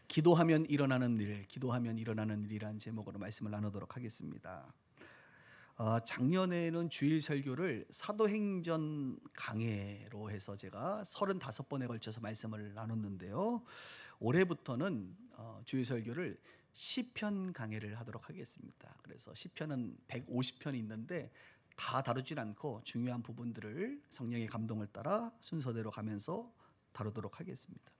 기도하면 일어나는 일, 기도하면 일어나는 일이라는 제목으로 말씀을 나누도록 하겠습니다. 작년에는 주일 설교를 사도행전 강해로 해서 제가 35번에 걸쳐서 말씀을 나눴는데요. 올해부터는 주일 설교를 시편 강해를 하도록 하겠습니다. 그래서 시편은 150편이 있는데 다 다루진 않고 중요한 부분들을 성령의 감동을 따라 순서대로 가면서 다루도록 하겠습니다.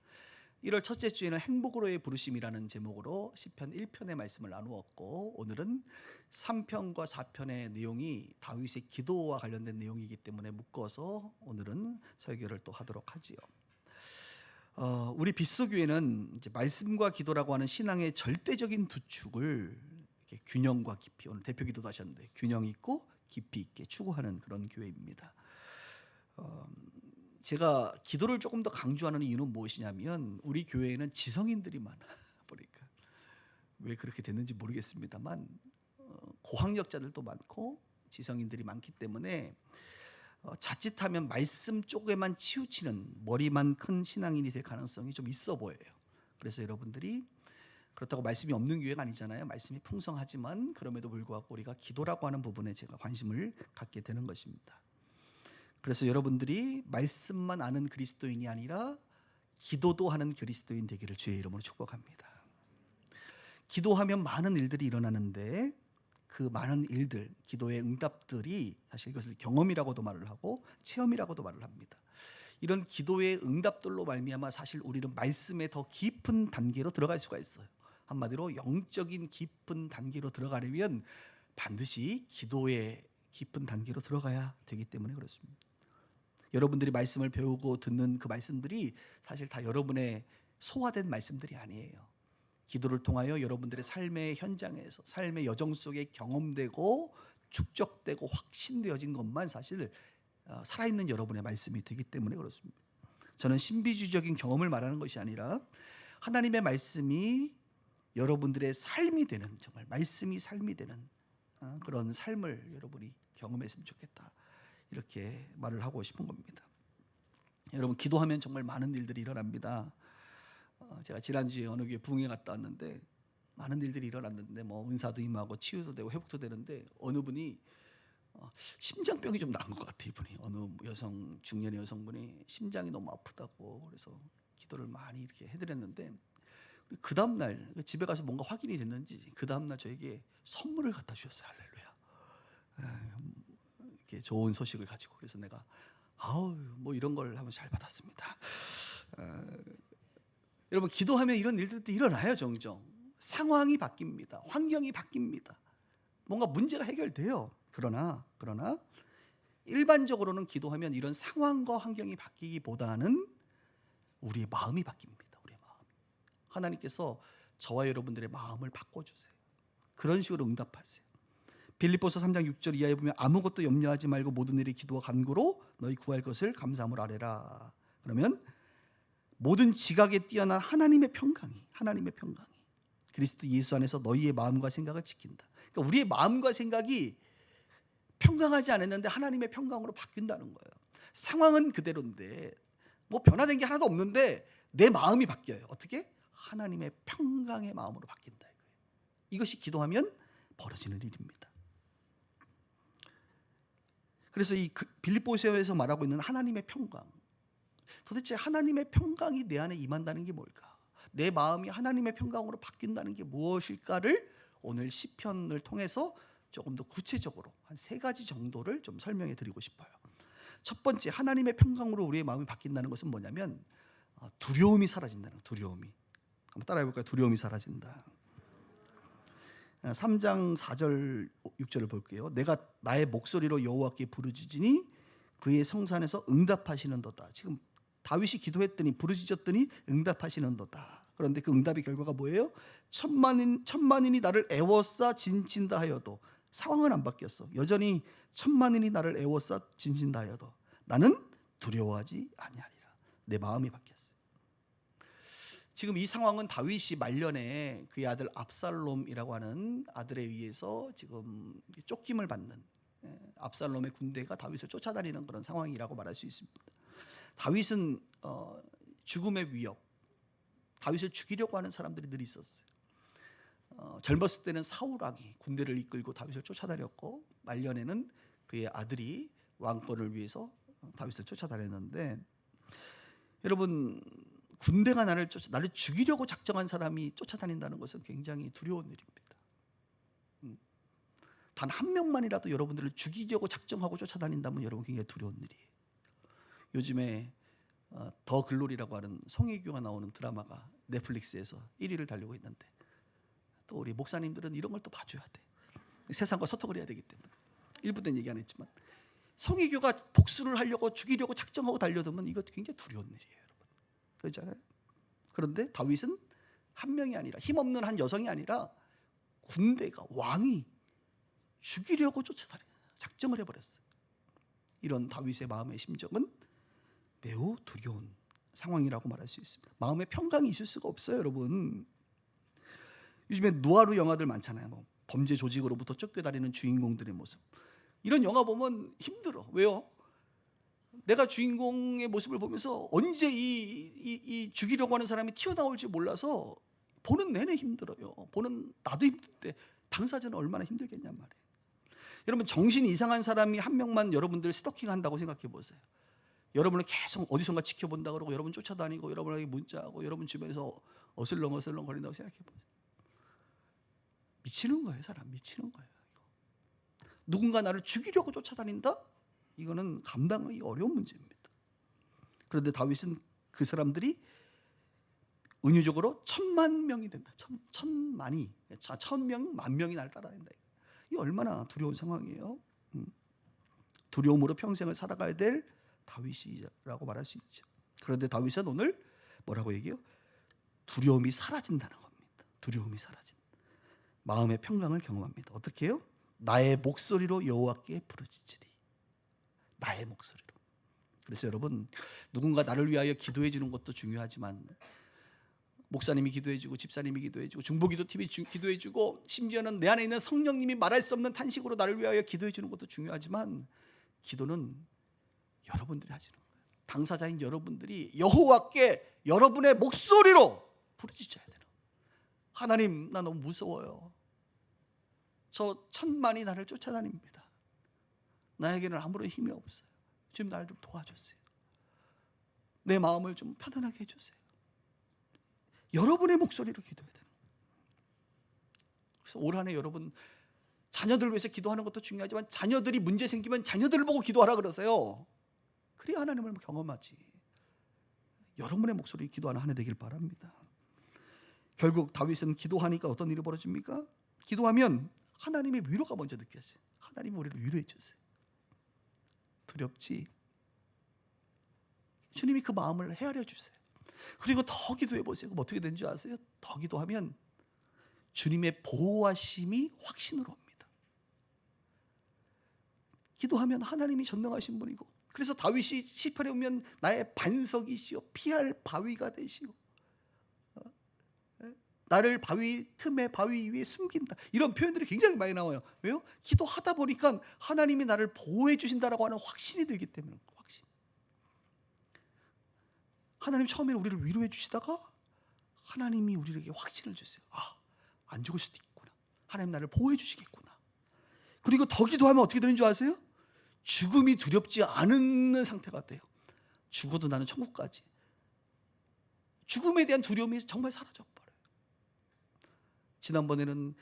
1월 첫째 주에는 행복으로의 부르심이라는 제목으로 시편 1편의 말씀을 나누었고, 오늘은 3편과 4편의 내용이 다윗의 기도와 관련된 내용이기 때문에 묶어서 오늘은 설교를 또 하도록 하지요. 우리 빗소교회는 이제 말씀과 기도라고 하는 신앙의 절대적인 두 축을 이렇게 균형과 깊이, 오늘 대표 기도도 하셨는데 균형 있고 깊이 있게 추구하는 그런 교회입니다. 제가 기도를 조금 더 강조하는 이유는 무엇이냐면, 우리 교회에는 지성인들이 많아 보니까 왜 그렇게 됐는지 모르겠습니다만 고학력자들도 많고 지성인들이 많기 때문에 자칫하면 말씀 쪽에만 치우치는 머리만 큰 신앙인이 될 가능성이 좀 있어 보여요. 그래서 여러분들이, 그렇다고 말씀이 없는 교회가 아니잖아요. 말씀이 풍성하지만 그럼에도 불구하고 우리가 기도라고 하는 부분에 제가 관심을 갖게 되는 것입니다. 그래서 여러분들이 말씀만 아는 그리스도인이 아니라 기도도 하는 그리스도인 되기를 주의 이름으로 축복합니다. 기도하면 많은 일들이 일어나는데 그 많은 일들, 기도의 응답들이 사실 이것을 경험이라고도 말을 하고 체험이라고도 말을 합니다. 이런 기도의 응답들로 말미암아 사실 우리는 말씀의 더 깊은 단계로 들어갈 수가 있어요. 한마디로 영적인 깊은 단계로 들어가려면 반드시 기도의 깊은 단계로 들어가야 되기 때문에 그렇습니다. 여러분들이 말씀을 배우고 듣는 그 말씀들이 사실 다 여러분의 소화된 말씀들이 아니에요. 기도를 통하여 여러분들의 삶의 현장에서, 삶의 여정 속에 경험되고 축적되고 확신되어진 것만 사실 살아있는 여러분의 말씀이 되기 때문에 그렇습니다. 저는 신비주의적인 경험을 말하는 것이 아니라 하나님의 말씀이 여러분들의 삶이 되는, 정말 말씀이 삶이 되는 그런 삶을 여러분이 경험했으면 좋겠다, 이렇게 말을 하고 싶은 겁니다. 여러분, 기도하면 정말 많은 일들이 일어납니다. 제가 지난주에 어느 교회 부흥회 갔다 왔는데 많은 일들이 일어났는데 은사도 임하고 치유도 되고 회복도 되는데, 어느 분이 심장병이 좀 난 것 같아요. 이분이, 어느 여성, 중년의 여성분이 심장이 너무 아프다고 그래서 기도를 많이 이렇게 해드렸는데, 그 다음날 집에 가서 뭔가 확인이 됐는지 그 다음날 저에게 선물을 갖다 주셨어요. 할렐루야. 이렇게 좋은 소식을 가지고. 그래서 내가 이런 걸 한번 잘 받았습니다. 여러분, 기도하면 이런 일들도 일어나요. 종종 상황이 바뀝니다. 환경이 바뀝니다. 뭔가 문제가 해결돼요. 그러나 일반적으로는 기도하면 이런 상황과 환경이 바뀌기보다는 우리의 마음이 바뀝니다. 우리의 마음. 하나님께서 저와 여러분들의 마음을 바꿔주세요. 그런 식으로 응답하세요. 빌립보서 3장 6절 이하에 보면, 아무것도 염려하지 말고 모든 일에 기도와 간구로 너희 구할 것을 감사함으로 아뢰라. 그러면 모든 지각에 뛰어난 하나님의 평강이 그리스도 예수 안에서 너희의 마음과 생각을 지킨다. 그러니까 우리의 마음과 생각이 평강하지 않았는데 하나님의 평강으로 바뀐다는 거예요. 상황은 그대로인데 변화된 게 하나도 없는데 내 마음이 바뀌어요. 어떻게? 하나님의 평강의 마음으로 바뀐다 이거예요. 이것이 기도하면 벌어지는 일입니다. 그래서 이 빌립보서에서 말하고 있는 하나님의 평강, 도대체 하나님의 평강이 내 안에 임한다는 게 뭘까? 내 마음이 하나님의 평강으로 바뀐다는 게 무엇일까를 오늘 시편을 통해서 조금 더 구체적으로 한 3가지 정도를 좀 설명해 드리고 싶어요. 첫 번째, 하나님의 평강으로 우리의 마음이 바뀐다는 것은 뭐냐면 두려움이 사라진다는 거예요. 두려움이. 한번 따라해 볼까요? 두려움이 사라진다. 3장 4절 6절을 볼게요. 내가 나의 목소리로 여호와께 부르짖으니 그의 성산에서 응답하시는도다. 지금 다윗이 기도했더니, 부르짖었더니 응답하시는도다. 그런데 그 응답의 결과가 뭐예요? 천만인이 나를 애워싸 진친다 하여도, 상황은 안 바뀌었어. 여전히 천만인이 나를 애워싸 진친다 하여도 나는 두려워하지 아니하리라. 내 마음이 바뀌었어요. 지금 이 상황은 다윗이 말년에 그의 아들 압살롬이라고 하는 아들에 의해서 지금 쫓김을 받는, 압살롬의 군대가 다윗을 쫓아다니는 그런 상황이라고 말할 수 있습니다. 다윗은 죽음의 위협, 다윗을 죽이려고 하는 사람들이 늘 있었어요. 젊었을 때는 사울 왕이 군대를 이끌고 다윗을 쫓아다녔고 말년에는 그의 아들이 왕권을 위해서 다윗을 쫓아다녔는데, 여러분 군대가 나를 죽이려고 작정한 사람이 쫓아다닌다는 것은 굉장히 두려운 일입니다. 단 한 명만이라도 여러분들을 죽이려고 작정하고 쫓아다닌다면 여러분 굉장히 두려운 일이에요. 요즘에 더 글로리라고 하는 송혜교가 나오는 드라마가 넷플릭스에서 1위를 달리고 있는데, 또 우리 목사님들은 이런 걸 또 봐줘야 돼. 세상과 소통을 해야 되기 때문에. 일부 때는 얘기 안 했지만 송혜교가 복수를 하려고 죽이려고 작정하고 달려들면 이것도 굉장히 두려운 일이에요, 여러분. 그렇잖아요. 그런데 다윗은 한 명이 아니라, 힘없는 한 여성이 아니라 군대가, 왕이 죽이려고 쫓아다니는 작정을 해버렸어요. 이런 다윗의 마음의 심정은 매우 두려운 상황이라고 말할 수 있습니다. 마음의 평강이 있을 수가 없어요, 여러분. 요즘에 누아르 영화들 많잖아요. 뭐 범죄 조직으로부터 쫓겨다니는 주인공들의 모습. 이런 영화 보면 힘들어. 왜요? 내가 주인공의 모습을 보면서 언제 이 죽이려고 하는 사람이 튀어나올지 몰라서 보는 내내 힘들어요. 보는 나도 힘든데 당사자는 얼마나 힘들겠냔 말이에요. 여러분, 정신이 이상한 사람이 한 명만 여러분들 스토킹한다고 생각해 보세요. 여러분을 계속 어디선가 지켜본다 그러고 여러분 쫓아다니고 여러분에게 문자하고 여러분 주변에서 어슬렁어슬렁 거린다고 생각해 보세요. 미치는 거예요. 사람 미치는 거예요. 누군가 나를 죽이려고 쫓아다닌다? 이거는 감당하기 어려운 문제입니다. 그런데 다윗은 그 사람들이 은유적으로 10,000명이 된다. 1000명, 10,000명이 나를 따라다닌다. 이 얼마나 두려운 상황이에요. 두려움으로 평생을 살아가야 될 다윗이라고 말할 수 있죠. 그런데 다윗은 오늘 뭐라고 얘기해요? 두려움이 사라진다는 겁니다. 두려움이 사라진다. 마음의 평강을 경험합니다. 어떻게 해요? 나의 목소리로 여호와께 부르짖으리. 나의 목소리로. 그래서 여러분, 누군가 나를 위하여 기도해 주는 것도 중요하지만, 목사님이 기도해 주고 집사님이 기도해 주고 중보기도팀이 기도해 주고 심지어는 내 안에 있는 성령님이 말할 수 없는 탄식으로 나를 위하여 기도해 주는 것도 중요하지만, 기도는 여러분들이 하시는 거예요. 당사자인 여러분들이 여호와께 여러분의 목소리로 부르짖어야 되는 거예요. 하나님, 나 너무 무서워요. 저 1000만이 나를 쫓아다닙니다. 나에게는 아무런 힘이 없어요. 지금 나를 좀 도와주세요. 내 마음을 좀 편안하게 해주세요. 여러분의 목소리로 기도해야 돼요. 그래서 올 한 해 여러분, 자녀들 위해서 기도하는 것도 중요하지만 자녀들이 문제 생기면 자녀들을 보고 기도하라 그러세요. 그래야 하나님을 경험하지. 여러분의 목소리 기도하는 한 해 되길 바랍니다. 결국 다윗은 기도하니까 어떤 일이 벌어집니까? 기도하면 하나님의 위로가 먼저 느껴져요. 하나님이 우리를 위로해 주세요. 두렵지? 주님이 그 마음을 헤아려 주세요. 그리고 더 기도해 보세요. 그럼 어떻게 되는 줄 아세요? 더 기도하면 주님의 보호하심이 확신으로 옵니다. 기도하면 하나님이 전능하신 분이고, 그래서 다윗이 시편에 보면 나의 반석이시오 피할 바위가 되시오, 나를 틈에 바위 위에 숨긴다, 이런 표현들이 굉장히 많이 나와요. 왜요? 기도하다 보니까 하나님이 나를 보호해 주신다라고 하는 확신이 들기 때문에. 확신. 하나님 처음에는 우리를 위로해 주시다가 하나님이 우리에게 확신을 주세요. 안 죽을 수도 있구나. 하나님 나를 보호해 주시겠구나. 그리고 더 기도하면 어떻게 되는 줄 아세요? 죽음이 두렵지 않은 상태가 돼요. 죽어도 나는 천국까지. 죽음에 대한 두려움이 정말 사라져 버려요. 지난번에는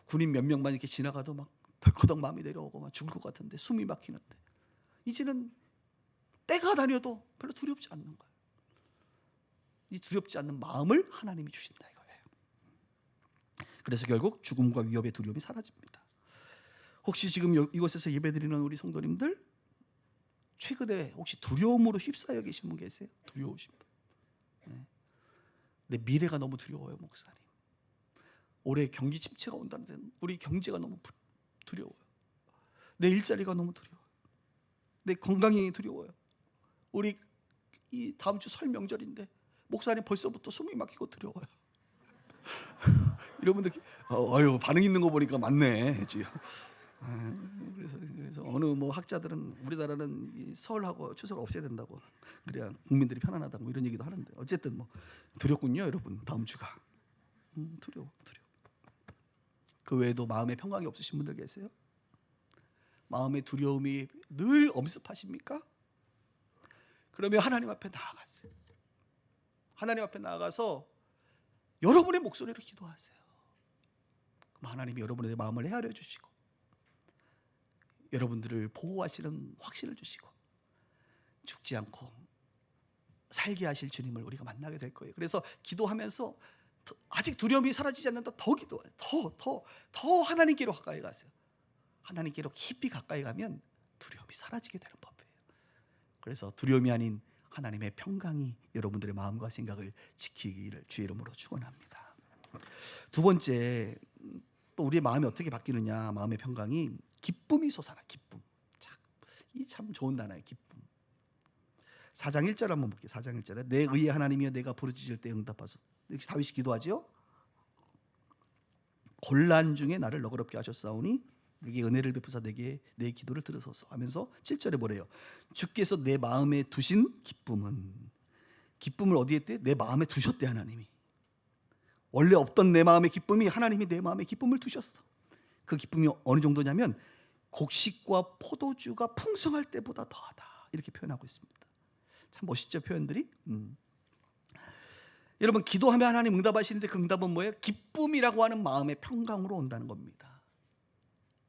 군인 몇 명만 이렇게 지나가도 막 벌컥 마음이 내려오고 막 죽을 것 같은데, 숨이 막히는데, 이제는 때가 다녀도 별로 두렵지 않는 거예요. 이 두렵지 않는 마음을 하나님이 주신다 이거예요. 그래서 결국 죽음과 위협의 두려움이 사라집니다. 혹시 지금 이곳에서 예배드리는 우리 성도님들, 최근에 혹시 두려움으로 휩싸여 계신 분 계세요? 두려우신 분. 내 미래가 너무 두려워요, 목사님. 올해 경기 침체가 온다는데 우리 경제가 너무 두려워요. 내 일자리가 너무 두려워요. 내 건강이 두려워요. 우리 이 다음 주 설 명절인데 목사님 벌써부터 숨이 막히고 두려워요. 이런 분들 반응 있는 거 보니까 맞네. 그래서 그래서 어느 뭐 학자들은 우리나라는 이 설하고 추석을 없애야 된다고, 그래야 국민들이 편안하다고 이런 얘기도 하는데, 어쨌든 뭐 두렵군요, 여러분. 다음 주가 두려워. 그 외에도 마음에 평강이 없으신 분들 계세요? 마음의 두려움이 늘 엄습하십니까? 그러면 하나님 앞에 나아가세요. 하나님 앞에 나아가서 여러분의 목소리로 기도하세요. 그럼 하나님이 여러분의 마음을 헤아려 주시고 여러분들을 보호하시는 확신을 주시고 죽지 않고 살게 하실 주님을 우리가 만나게 될 거예요. 그래서 기도하면서 아직 두려움이 사라지지 않는다, 더 기도해요. 더 하나님께로 가까이 가세요. 하나님께로 깊이 가까이 가면 두려움이 사라지게 되는 법이에요. 그래서 두려움이 아닌 하나님의 평강이 여러분들의 마음과 생각을 지키기를 주의 이름으로 축원합니다. 두 번째, 또 우리의 마음이 어떻게 바뀌느냐, 마음의 평강이 기쁨이 솟아나. 기쁨. 이 참 좋은 단어예요. 기쁨. 4장 1절 한번 볼게요. 4장 1절에 내 의의 하나님이여 내가 부르짖을 때 응답하소서. 이렇게 다윗이 기도하죠. 곤란 중에 나를 너그럽게 하셨사오니 내게 은혜를 베푸사 내게 내 기도를 들으소서 하면서 7절에 뭐래요? 주께서 내 마음에 두신 기쁨을 어디에 했대? 내 마음에 두셨대. 하나님이 원래 없던 내 마음의 기쁨이 하나님이 내 마음에 기쁨을 두셨어. 그 기쁨이 어느 정도냐면 곡식과 포도주가 풍성할 때보다 더하다, 이렇게 표현하고 있습니다. 참 멋있죠, 표현들이. 여러분, 기도하면 하나님 응답하시는데 그 응답은 뭐예요? 기쁨이라고 하는 마음의 평강으로 온다는 겁니다.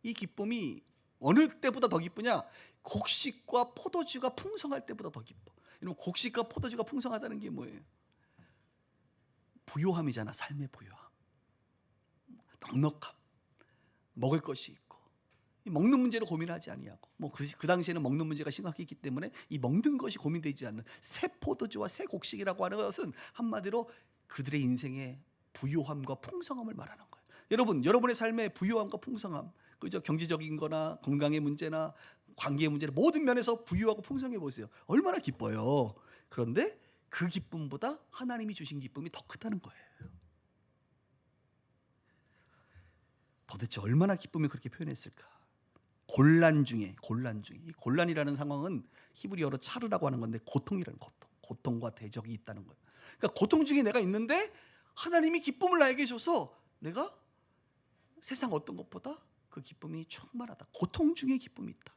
이 기쁨이 어느 때보다 더 기쁘냐? 곡식과 포도주가 풍성할 때보다 더 기뻐. 여러분, 곡식과 포도주가 풍성하다는 게 뭐예요? 부요함이잖아. 삶의 부요함, 넉넉함, 먹을 것이 있고, 먹는 문제로 고민하지 아니하고, 그 당시에는 먹는 문제가 심각했기 때문에 이 먹는 것이 고민되지 않는 새 포도주와 새 곡식이라고 하는 것은 한마디로 그들의 인생의 부요함과 풍성함을 말하는 거예요. 여러분, 여러분의 삶의 부요함과 풍성함, 그죠? 경제적인 거나 건강의 문제나 관계의 문제나 모든 면에서 부유하고 풍성해 보세요. 얼마나 기뻐요. 그런데 그 기쁨보다 하나님이 주신 기쁨이 더 크다는 거예요. 도대체 얼마나 기쁨을 그렇게 표현했을까? 곤란 중에, 이 곤란이라는 상황은 히브리어로 차르라고 하는 건데 고통이라는, 고통과 대적이 있다는 거예요. 그러니까 고통 중에 내가 있는데 하나님이 기쁨을 나에게 줘서 내가 세상 어떤 것보다 그 기쁨이 충만하다. 고통 중에 기쁨이 있다.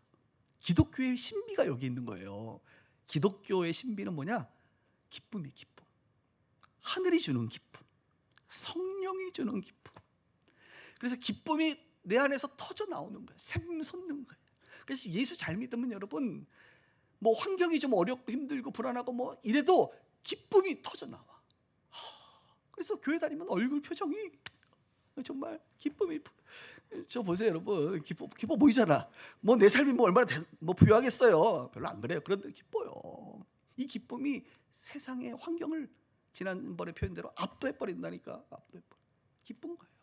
기독교의 신비가 여기 있는 거예요. 기독교의 신비는 뭐냐? 기쁨이 기쁨. 하늘이 주는 기쁨, 성령이 주는 기쁨. 그래서 기쁨이 내 안에서 터져 나오는 거예요. 샘솟는 거예요. 그래서 예수 잘 믿으면 여러분, 뭐 환경이 좀 어렵고 힘들고 불안하고 뭐 이래도 기쁨이 터져 나와. 그래서 교회 다니면 얼굴 표정이 정말 기쁨이, 저 보세요 여러분, 기뻐 보이잖아. 뭐 내 삶이 뭐 얼마나 부유하겠어요. 별로 안 그래요. 그런데 기뻐요. 이 기쁨이 세상의 환경을 지난번에 표현대로 압도해 버린다니까. 기쁜 거예요.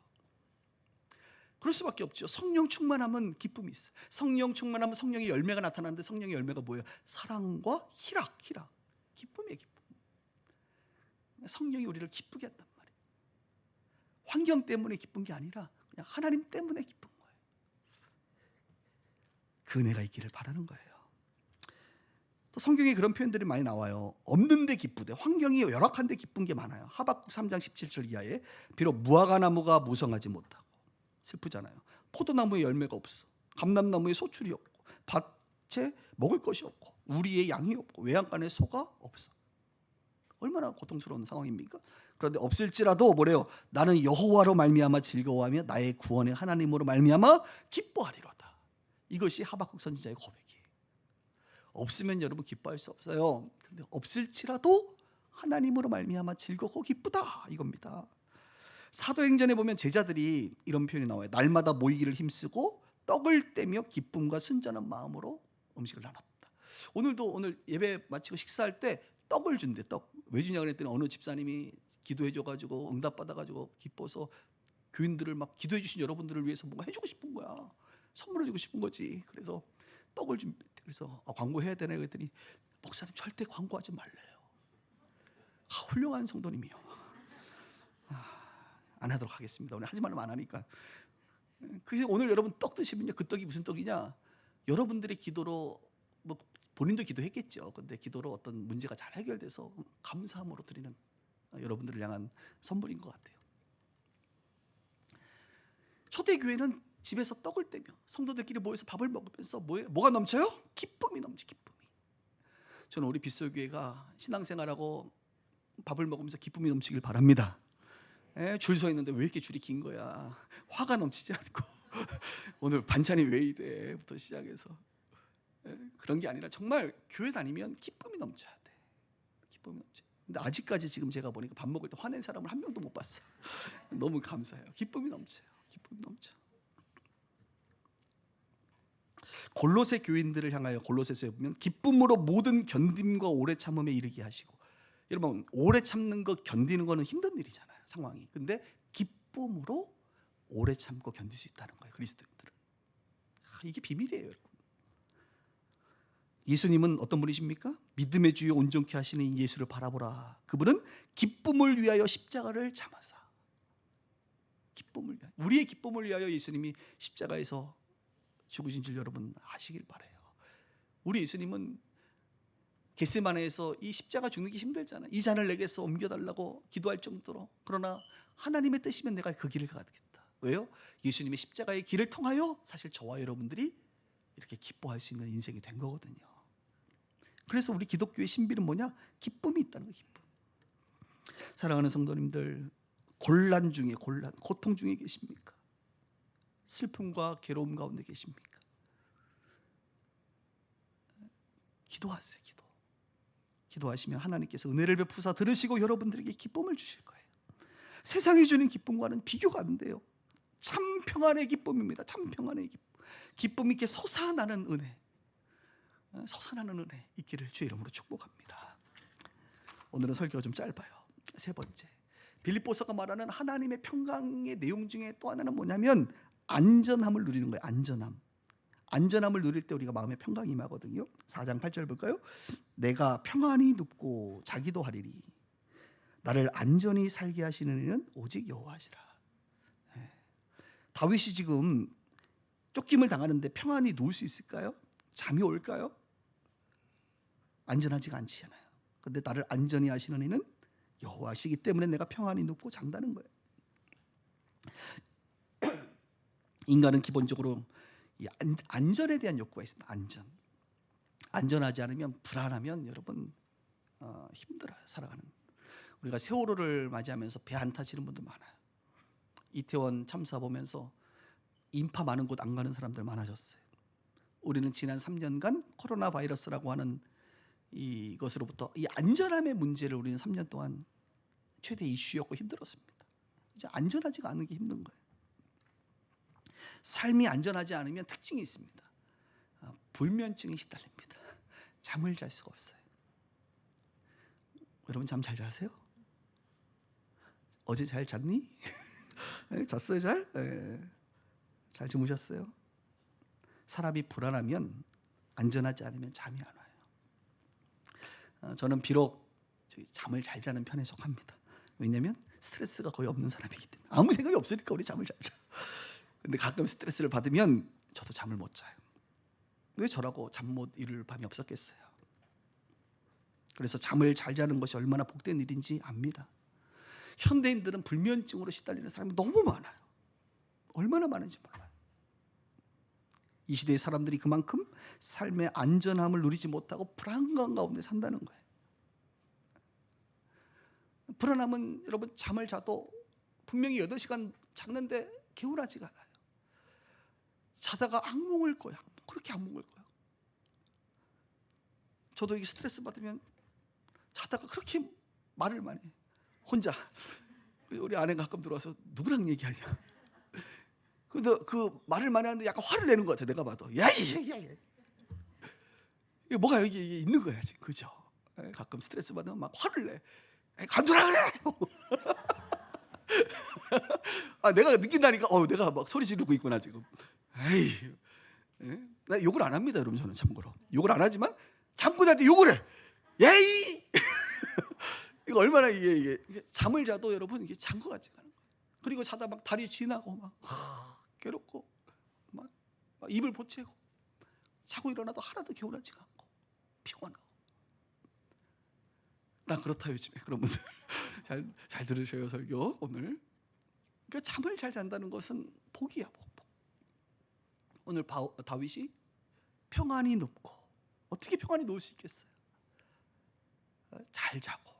그럴 수밖에 없죠. 성령 충만하면 기쁨이 있어요. 성령 충만하면 성령의 열매가 나타나는데 성령의 열매가 뭐예요? 사랑과 희락. 기쁨이에요, 기쁨. 성령이 우리를 기쁘게 한단 말이에요. 환경 때문에 기쁜 게 아니라 그냥 하나님 때문에 기쁜 거예요. 그 은혜가 있기를 바라는 거예요. 또 성경에 그런 표현들이 많이 나와요. 없는데 기쁘대. 환경이 열악한데 기쁜 게 많아요. 하박국 3장 17절 이하에 비록 무화과나무가 무성하지 못하고, 슬프잖아요. 포도나무에 열매가 없어. 감람나무에 소출이 없고, 밭에 먹을 것이 없고, 우리의 양이 없고, 외양간에 소가 없어. 얼마나 고통스러운 상황입니까? 그런데 없을지라도 뭐래요? 나는 여호와로 말미암아 즐거워하며 나의 구원의 하나님으로 말미암아 기뻐하리로다. 이것이 하박국 선지자의 고백이에요. 없으면 여러분 기뻐할 수 없어요. 근데 없을지라도 하나님으로 말미암아 즐겁고 기쁘다, 이겁니다. 사도행전에 보면 제자들이 이런 표현이 나와요. 날마다 모이기를 힘쓰고 떡을 떼며 기쁨과 순전한 마음으로 음식을 나눴다. 오늘 예배 마치고 식사할 때 떡을 준대. 떡. 왜 주냐 그랬더니 어느 집사님이 기도해 줘가지고 응답받아가지고 기뻐서 교인들을 막 기도해 주신 여러분들을 위해서 뭔가 해주고 싶은 거야. 선물해 주고 싶은 거지. 그래서 떡을 준비했대. 그래서 광고해야 되나 그랬더니 목사님 절대 광고하지 말래요. 훌륭한 성도님이요. 안 하도록 하겠습니다. 오늘 하지 말면 안 하니까. 그래서 오늘 여러분 떡 드시면요, 그 떡이 무슨 떡이냐? 여러분들의 기도로 뭐 본인도 기도했겠죠. 근데 기도로 어떤 문제가 잘 해결돼서 감사함으로 드리는 여러분들을 향한 선물인 것 같아요. 초대교회는 집에서 떡을 떼며 성도들끼리 모여서 밥을 먹으면서 뭐가 넘쳐요? 기쁨이 넘치, 기쁨이. 저는 우리 빗솔교회가 신앙생활하고 밥을 먹으면서 기쁨이 넘치길 바랍니다. 줄 서 있는데 왜 이렇게 줄이 긴 거야? 화가 넘치지 않고 오늘 반찬이 왜 이래?부터 시작해서 그런 게 아니라 정말 교회 다니면 기쁨이 넘쳐야 돼. 기쁨이 넘쳐. 근데 아직까지 지금 제가 보니까 밥 먹을 때 화낸 사람을 한 명도 못 봤어요. 너무 감사해요. 기쁨이 넘쳐요. 기쁨이 넘쳐. 골로새 교인들을 향하여 골로새서에 보면 기쁨으로 모든 견딤과 오래 참음에 이르게 하시고. 여러분 오래 참는 거 견디는 거는 힘든 일이잖아요. 상황이. 근데 기쁨으로 오래 참고 견딜 수 있다는 거예요. 그리스도인들은. 이게 비밀이에요, 여러분. 예수님은 어떤 분이십니까? 믿음의 주요 온전케 하시는 예수를 바라보라. 그분은 기쁨을 위하여 십자가를 참으사. 기쁨을 위하여. 우리의 기쁨을 위하여 예수님이 십자가에서 죽으신 줄 여러분 아시길 바라요. 우리 예수님은 겟세마네에서 이 십자가 죽는 게 힘들잖아요. 이 잔을 내게서 옮겨달라고 기도할 정도로. 그러나 하나님의 뜻이면 내가 그 길을 가겠다. 왜요? 예수님의 십자가의 길을 통하여 사실 저와 여러분들이 이렇게 기뻐할 수 있는 인생이 된 거거든요. 그래서 우리 기독교의 신비는 뭐냐? 기쁨이 있다는 거예요. 기쁨. 사랑하는 성도님들, 고난 중에 고통 중에 계십니까? 슬픔과 괴로움 가운데 계십니까? 기도하세요. 기도하시면 하나님께서 은혜를 베푸사 들으시고 여러분들에게 기쁨을 주실 거예요. 세상이 주는 기쁨과는 비교가 안 돼요. 참 평안의 기쁨입니다. 참 평안의 기쁨. 기쁨이 이렇게 솟아나는 은혜, 솟아나는 은혜 있기를 주의 이름으로 축복합니다. 오늘은 설교가 좀 짧아요. 세 번째, 빌립보서가 말하는 하나님의 평강의 내용 중에 또 하나는 뭐냐면 안전함을 누리는 거예요. 안전함을 누릴 때 우리가 마음에 평강이 임하거든요. 4장 8절 볼까요? 내가 평안히 눕고 자기도 하리니 나를 안전히 살게 하시는 이는 오직 여호와시라. 다윗이 지금 쫓김을 당하는데 평안히 누울 수 있을까요? 잠이 올까요? 안전하지가 않잖아요. 그런데 나를 안전히 하시는 이는 여호와시기 때문에 내가 평안히 눕고 잔다는 거예요. 인간은 기본적으로 이 안전에 대한 욕구가 있습니다. 안전하지 않으면 불안하면 여러분 힘들어요. 살아가는. 우리가 세월호를 맞이하면서 배 안 타시는 분들 많아요. 이태원 참사 보면서 인파 많은 곳 안 가는 사람들 많아졌어요. 우리는 지난 3년간 코로나 바이러스라고 하는 이것으로부터 이 안전함의 문제를 우리는 3년 동안 최대 이슈였고 힘들었습니다. 이제 안전하지가 않은 게 힘든 거예요. 삶이 안전하지 않으면 특징이 있습니다. 불면증에 시달립니다. 잠을 잘 수가 없어요. 여러분 잠 잘 자세요? 어제 잘 잤니? 잤어요 잘? 잘 주무셨어요? 사람이 불안하면 안전하지 않으면 잠이 안 와요. 저는 비록 잠을 잘 자는 편에 속합니다. 왜냐하면 스트레스가 거의 없는 사람이기 때문에. 아무 생각이 없으니까 우리 잠을 잘 자. 근데 가끔 스트레스를 받으면 저도 잠을 못 자요. 왜 저라고 잠 못 이룰 밤이 없었겠어요. 그래서 잠을 잘 자는 것이 얼마나 복된 일인지 압니다. 현대인들은 불면증으로 시달리는 사람이 너무 많아요. 얼마나 많은지 몰라요. 이 시대의 사람들이 그만큼 삶의 안전함을 누리지 못하고 불안감 가운데 산다는 거예요. 불안함은 여러분 잠을 자도 분명히 8시간 잤는데 개운하지가 않아요. 자다가 악몽을 꿔요. 그렇게 악몽을 꿔요. 저도 이게 스트레스 받으면 자다가 그렇게 말을 많이 해요. 혼자. 우리 아내가 가끔 들어와서 누구랑 얘기하냐. 근데 그 말을 많이 하는데 약간 화를 내는 것 같아요. 내가 봐도. 야, 이게 뭐가 여기 있는 거야 지금. 그죠? 가끔 스트레스 받으면 막 화를 내. 간두라 그래. 내가 느낀다니까. 내가 막 소리 지르고 있구나 지금. 에이, 나 욕을 안 합니다, 여러분. 저는 참고로 욕을 안 하지만 참고 자는데 욕을 해. 예이. 이거 얼마나 이게 잠을 자도 여러분 이게 잔 것 같지가 않은 거예요. 그리고 자다 막 다리 쥐나고 막 괴롭고 막 입을 보채고 자고 일어나도 하나도 개운하지가 않고 피곤하고. 난 그렇다 요즘에. 그런 분들 잘 들으셔요 설교 오늘. 그러니까 잠을 잘 잔다는 것은 복이야, 복. 오늘 다윗이 평안히 눕고, 어떻게 평안히 누울 수 있겠어요? 잘 자고.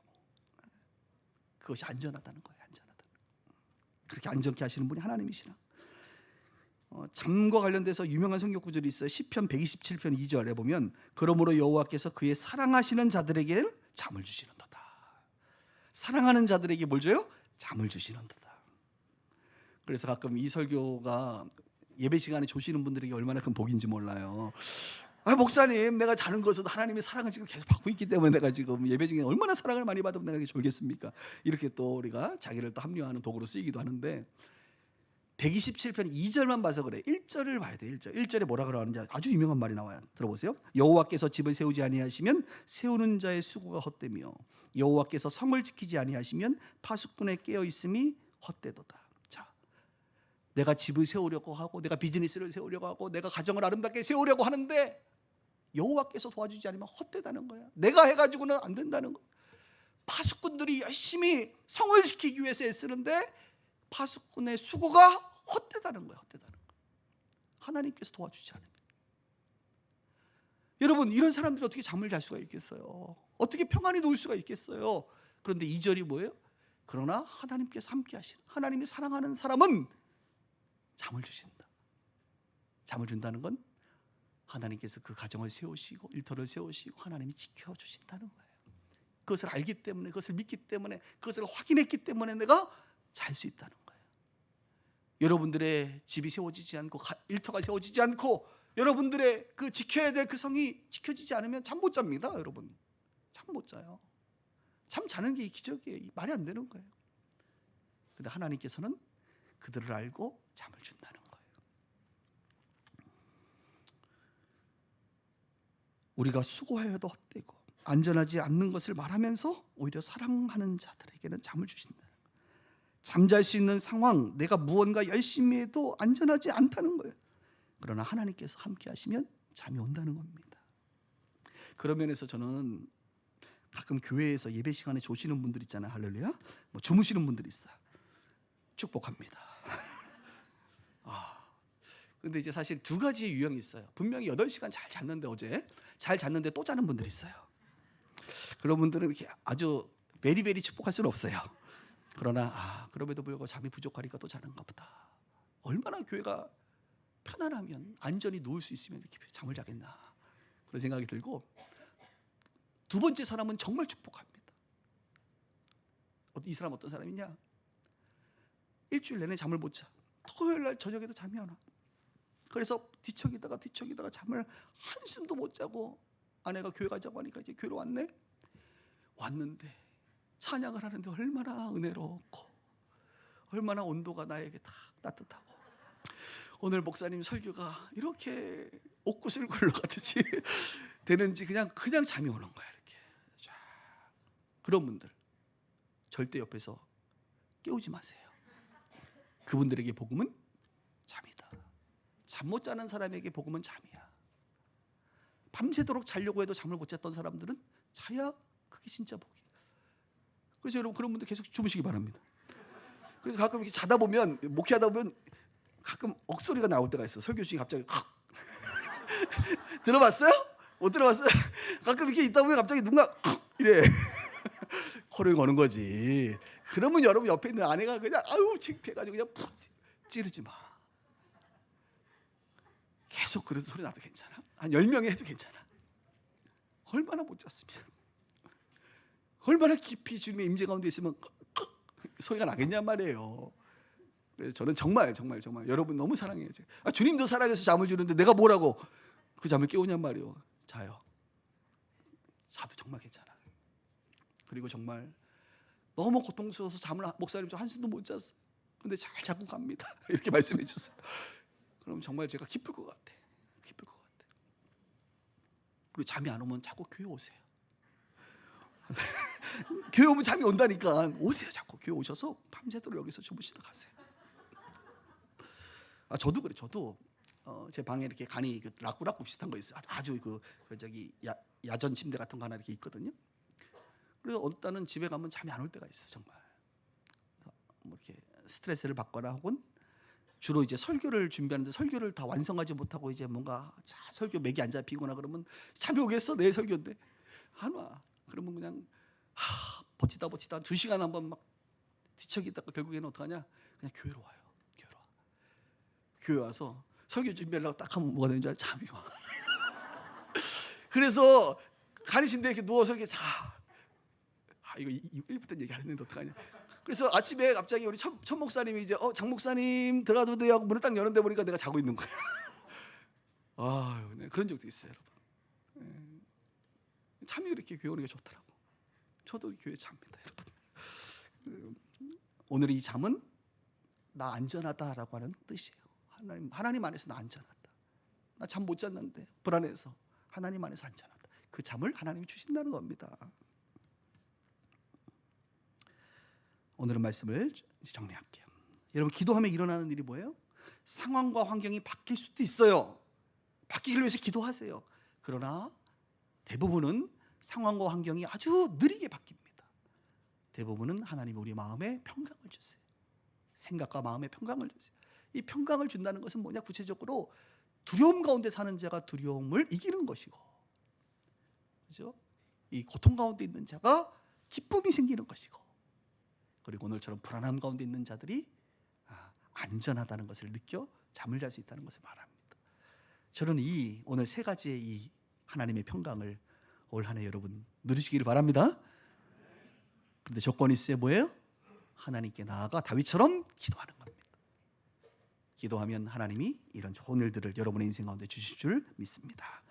그것이 안전하다는 거예요. 안전하다. 그렇게 안전케 하시는 분이 하나님이시라. 잠과 관련돼서 유명한 성경 구절이 있어요. 시편 127편 2절에 보면 그러므로 여호와께서 그의 사랑하시는 자들에게 잠을 주시는도다. 사랑하는 자들에게 뭘 줘요? 잠을 주시는도다. 그래서 가끔 이 설교가 예배 시간에 조시는 분들에게 얼마나 큰 복인지 몰라요. 목사님, 내가 자는 것은 하나님의 사랑을 지금 계속 받고 있기 때문에 내가 지금 예배 중에 얼마나 사랑을 많이 받으면 내가 이렇게 졸겠습니까? 이렇게 또 우리가 자기를 또 합리화하는 도구로 쓰이기도 하는데, 127편 2절만 봐서 그래. 1절을 봐야 돼. 1절에 뭐라 그러는지 아주 유명한 말이 나와요. 들어보세요. 여호와께서 집을 세우지 아니하시면 세우는 자의 수고가 헛되며 여호와께서 성을 지키지 아니하시면 파수꾼의 깨어 있음이 헛되도다. 자, 내가 집을 세우려고 하고 내가 비즈니스를 세우려고 하고 내가 가정을 아름답게 세우려고 하는데 여호와께서 도와주지 않으면 헛되다는 거야. 내가 해가지고는 안 된다는 거야. 파수꾼들이 열심히 성을 지키기 위해서 애쓰는데 파수꾼의 수고가 헛되다는 거예요. 헛되다는 거예요. 하나님께서 도와주지 않으면. 여러분, 이런 사람들이 어떻게 잠을 잘 수가 있겠어요? 어떻게 평안히 누울 수가 있겠어요? 그런데 2절이 뭐예요? 그러나 하나님께서 함께 하시는, 하나님이 사랑하는 사람은 잠을 주신다. 잠을 준다는 건 하나님께서 그 가정을 세우시고 일터를 세우시고 하나님이 지켜주신다는 거예요. 그것을 알기 때문에, 그것을 믿기 때문에, 그것을 확인했기 때문에 내가 잘 수 있다는 거예요. 여러분들의 집이 세워지지 않고 일터가 세워지지 않고 여러분들의 그 지켜야 될 그 성이 지켜지지 않으면 잠 못 잡니다. 여러분, 잠 못 자요. 잠 자는 게 기적이에요. 말이 안 되는 거예요. 그런데 하나님께서는 그들을 알고 잠을 준다는 거예요. 우리가 수고하여도 헛되고 안전하지 않는 것을 말하면서 오히려 사랑하는 자들에게는 잠을 주신다. 잠잘 수 있는 상황, 내가 무언가 열심히 해도 안전하지 않다는 거예요. 그러나 하나님께서 함께 하시면 잠이 온다는 겁니다. 그런 면에서 저는 가끔 교회에서 예배 시간에 조시는 분들 있잖아요. 할렐루야. 주무시는 분들이 있어요. 축복합니다. 근데 이제 사실 두 가지의 유형이 있어요. 분명히 8시간 잘 잤는데, 어제 잘 잤는데 또 자는 분들이 있어요. 그런 분들은 이렇게 아주 베리베리 축복할 수는 없어요. 그러나 그럼에도 불구하고 잠이 부족하니까 또 자는가 보다. 얼마나 교회가 편안하면, 안전히 누울 수 있으면 이렇게 잠을 자겠나, 그런 생각이 들고, 두 번째 사람은 정말 축복합니다. 이 사람 어떤 사람이냐? 일주일 내내 잠을 못 자. 토요일 날 저녁에도 잠이 안 와. 그래서 뒤척이다가 잠을 한숨도 못 자고, 아내가 교회 가자고 하니까 이제 교회로 왔는데 찬양을 하는데 얼마나 은혜롭고 얼마나 온도가 나에게 딱 따뜻하고, 오늘 목사님 설교가 이렇게 옥구슬 굴러가듯이 되는지 그냥 잠이 오는 거야. 이렇게 쫙. 그런 분들 절대 옆에서 깨우지 마세요. 그분들에게 복음은 잠이다. 잠 못 자는 사람에게 복음은 잠이야. 밤새도록 자려고 해도 잠을 못 잤던 사람들은 자야 그게 진짜 복이야. 그래서 여러분, 그런 분들 계속 주무시기 바랍니다. 그래서 가끔 이렇게 자다 보면, 목회하다 보면 가끔 억소리가 나올 때가 있어. 설교 중에 갑자기 들어봤어요? 못 들어봤어요? 가끔 이렇게 있다 보면 갑자기 누군가 이래 코를 거는 거지. 그러면 여러분 옆에 있는 아내가 그냥 창피해가지고 그냥 푹 찌르지 마. 계속 그런 소리 나도 괜찮아. 한 10명이 해도 괜찮아. 얼마나 못 잤으면, 얼마나 깊이 주님의 임재 가운데 있으면 소리가 나겠냔 말이에요. 그래서 저는 정말 여러분 너무 사랑해요. 주님도 사랑해서 잠을 주는데 내가 뭐라고 그 잠을 깨우냔 말이에요. 자요. 자도 정말 괜찮아. 그리고 정말 너무 고통스러워서 잠을, 목사님 저 한숨도 못 잤어요. 근데 잘 자고 갑니다. 이렇게 말씀해 주세요. 그럼 정말 제가 기쁠 것 같아. 그리고 잠이 안 오면 자꾸 교회 오세요. 교회 오면 잠이 온다니까. 오세요. 자꾸 교회 오셔서 밤새도록 여기서 주무시다 가세요. 저도 그래. 저도 제 방에 이렇게 간이 그 라꾸라꾸 비슷한 거 있어요. 아주 야전 침대 같은 거 하나 이렇게 있거든요. 그래서 어떤 때는 집에 가면 잠이 안 올 때가 있어 정말. 뭐 이렇게 스트레스를 받거나 혹은 주로 이제 설교를 준비하는데 설교를 다 완성하지 못하고 이제 뭔가 설교 맥이 안 잡히거나 그러면 잠이 오겠어 내 설교인데 안 와. 그러면 그냥 버티다 2시간 한번 막 뒤척이다가 결국에는 어떡하냐? 그냥 교회로 와요. 교회 와서 설교 준비하려고 딱 하면 뭐가 되는 줄 알아? 잠이 와. 그래서 간이신데 이렇게 누워서 이렇게 이거 1부터 얘기 안 했는데 어떡하냐? 그래서 아침에 갑자기 우리 천 목사님이 이제 장 목사님 들어가도 돼요 하고 문을 딱 여는데 보니까 내가 자고 있는 거야. 그런 적도 있어요, 여러분. 참이 그렇게 교회 오는 게 좋더라고. 저도 교회 잡니다, 여러분. 오늘 이 잠은 나 안전하다라고 하는 뜻이에요. 하나님 안에서 나 안전하다. 나 잠 못 잤는데 불안해서 하나님 안에서 안전하다. 그 잠을 하나님이 주신다는 겁니다. 오늘의 말씀을 정리할게요. 여러분 기도하면 일어나는 일이 뭐예요? 상황과 환경이 바뀔 수도 있어요. 바뀌기 위해서 기도하세요. 그러나 대부분은 상황과 환경이 아주 느리게 바뀝니다. 대부분은 하나님이 우리 마음에 평강을 주세요. 생각과 마음에 평강을 주세요. 이 평강을 준다는 것은 뭐냐? 구체적으로 두려움 가운데 사는 자가 두려움을 이기는 것이고, 그죠? 이 고통 가운데 있는 자가 기쁨이 생기는 것이고, 그리고 오늘처럼 불안함 가운데 있는 자들이 안전하다는 것을 느껴 잠을 잘 수 있다는 것을 말합니다. 저는 오늘 세 가지의 이 하나님의 평강을 올 한 해 여러분 누리시기를 바랍니다. 그런데 조건이 있어요. 뭐예요? 하나님께 나아가 다윗처럼 기도하는 겁니다. 기도하면 하나님이 이런 좋은 일들을 여러분의 인생 가운데 주실 줄 믿습니다.